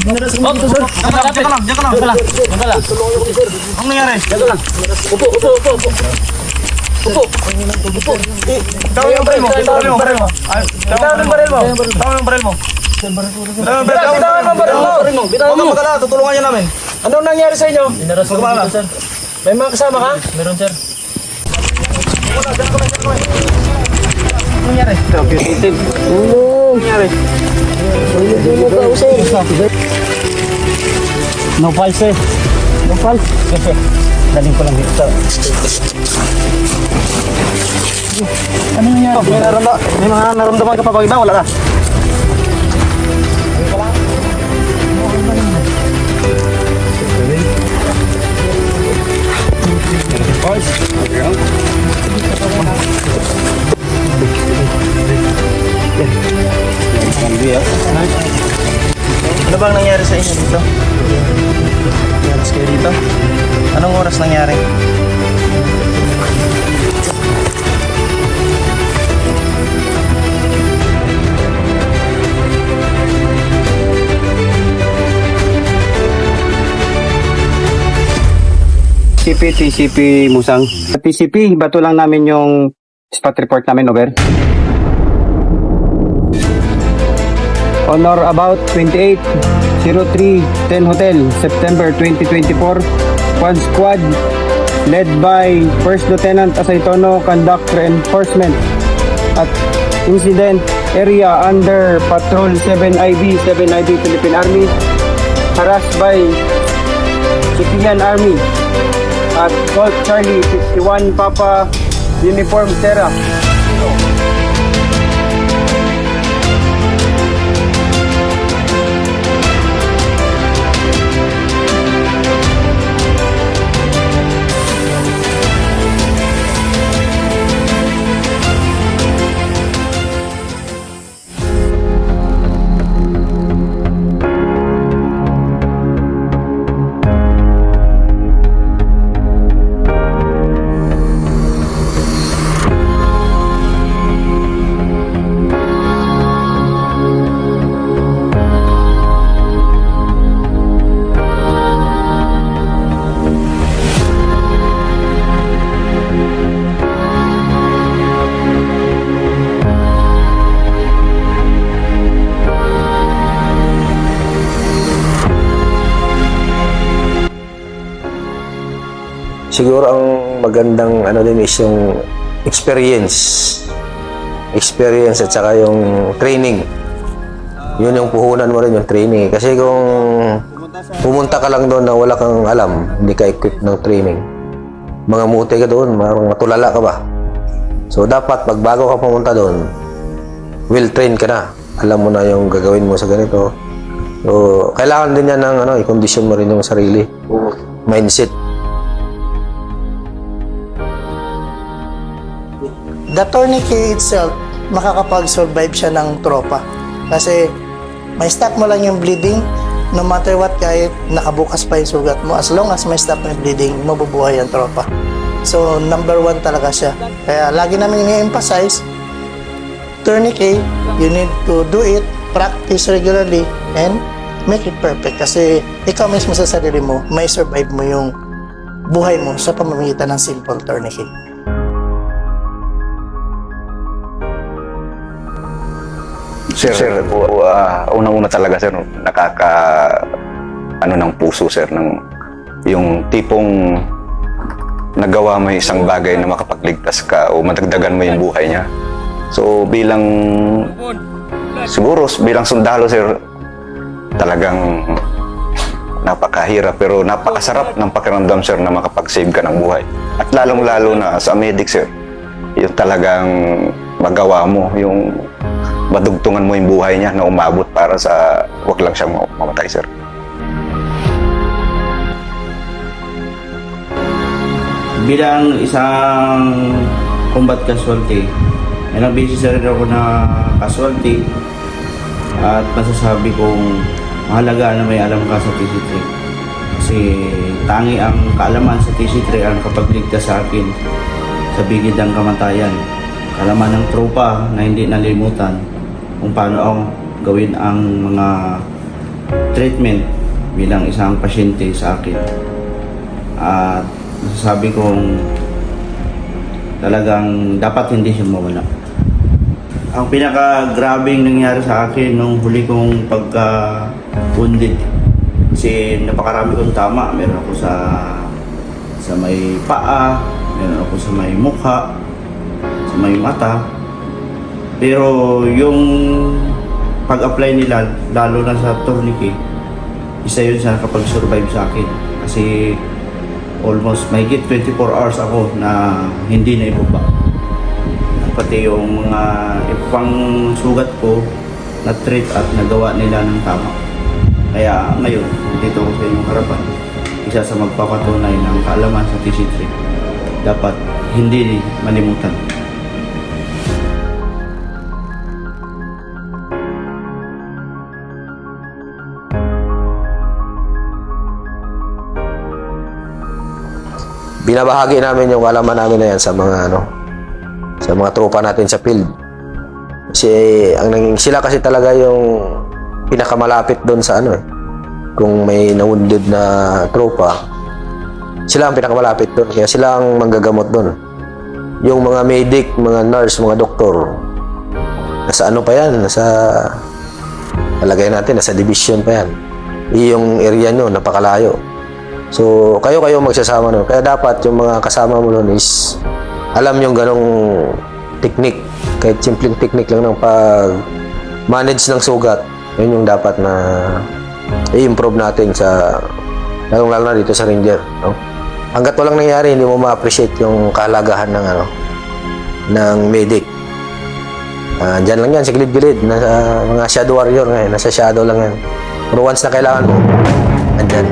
Ang nangyari? Upo. Tawag yung baril mo. Tawag yung baril mo. Tawag yung baril mo. Tawag yung baril mo. Bitawan mo baril mo. Bitawan mo. Huwag ka magala, tutulungan niya namin. Anong nangyari sa inyo? May mga kasama ka? Meron, sir. Ano nangyari? Ano nangyari? No files, sir. No files. Kasi, daling ko lang dito. Ano nangyari? May mga naramdaman ka pa ba iba? Wala na. Ano bang nangyari sa inyo dito? Nangyari kayo dito? Anong oras nangyari? TCP Musang. Sa TCP, bato lang namin yung spot report namin, over. Honor about 280310 Hotel, September 2024. Quad Squad led by First Lieutenant Asaytono, conduct reinforcement at incident area under Patrol 7IB Philippine Army, harassed by Civilian Army at Golf Charlie 61 Papa Uniform Terra. Siguro ang magandang ano din is yung experience at saka yung training. Yun yung puhunan mo rin, yung training. Kasi kung pumunta ka lang doon na wala kang alam, hindi ka equipped ng training, mga mute ka doon, mga tulala ka ba? So dapat pag bago ka pumunta doon, well trained ka na, alam mo na yung gagawin mo sa ganito. So kailangan din yan ng i-condition mo rin yung sarili, mindset. The tourniquet itself, makakapag-survive siya ng tropa. Kasi may stop mo lang yung bleeding, no matter what, kahit nakabukas pa yung sugat mo, as long as may stop mo yung bleeding, mabubuhay ang tropa. So, number 1 talaga siya. Kaya lagi namin i-emphasize, tourniquet, you need to do it, practice regularly, and make it perfect. Kasi ikaw mismo sa sarili mo, may survive mo yung buhay mo sa pamamagitan ng simple tourniquet. Sir, unang-una talaga sir, ng puso sir, yung tipong nagawa mo isang bagay na makapagligtas ka o madagdagan mo yung buhay niya. So siguro bilang sundalo sir, talagang napakahirap pero napakasarap ng pakiramdam sir na makapag-save ka ng buhay. At lalong-lalo na sa medic sir, yung talagang magawa mo, yung madugtungan mo yung buhay niya na umabot para sa wag lang siyang mamatay, sir. Bilang isang combat casualty, ilang beses na rin ako na casualty at masasabi kong mahalaga na may alam ka sa TC3. Kasi tangi ang kaalaman sa TC3 ang kapagligtas sa akin sa bigid ng kamatayan. Kaalaman ng tropa na hindi nalimutan kung paano ang gawin ang mga treatment bilang isang pasyente sa akin. At masasabi kong talagang dapat hindi siya mawala. Ang pinaka-grabing nangyari sa akin nung huli kong pagka-wounded, kasi napakarami kong tama. Meron ako sa may paa, meron ako sa may mukha, sa may mata. Pero yung pag-apply nila, lalo na sa tourniquet, isa yun sa nakapag-survive sa akin. Kasi almost mahigit 24 hours ako na hindi na ibaba. Pati yung mga ipang sugat ko na treat at nagawa nila ng tama. Kaya ngayon, dito ako sa inyong harapan, isa sa magpapatunay ng kaalaman sa TC3 dapat hindi malimutan. Binabahagi namin yung kaalaman namin na yan sa mga sa mga tropa natin sa field. Kasi sila kasi talaga yung pinakamalapit doon sa kung may na-wounded na tropa, sila ang pinakamalapit doon. Kaya sila ang manggagamot doon. Yung mga medic, mga nurse, mga doktor, nasa pa yan? Nasa, palagay natin, nasa division pa yan. Yung area nyo, napakalayo. So, kayo magsasama nun. Kaya dapat yung mga kasama mo nun is alam yung ganong technique. Kahit simpleng technique lang ng pag-manage ng sugat. Yun yung dapat na i-improve natin sa lalong-lalo na dito sa Ranger. No? Hanggat walang nangyari, hindi mo ma-appreciate yung kahalagahan ng medic. Diyan lang yan, sa gilid-gilid. Nasa mga shadow warrior ngayon. Nasa shadow lang yan. Pero once na kailangan mo, andyan.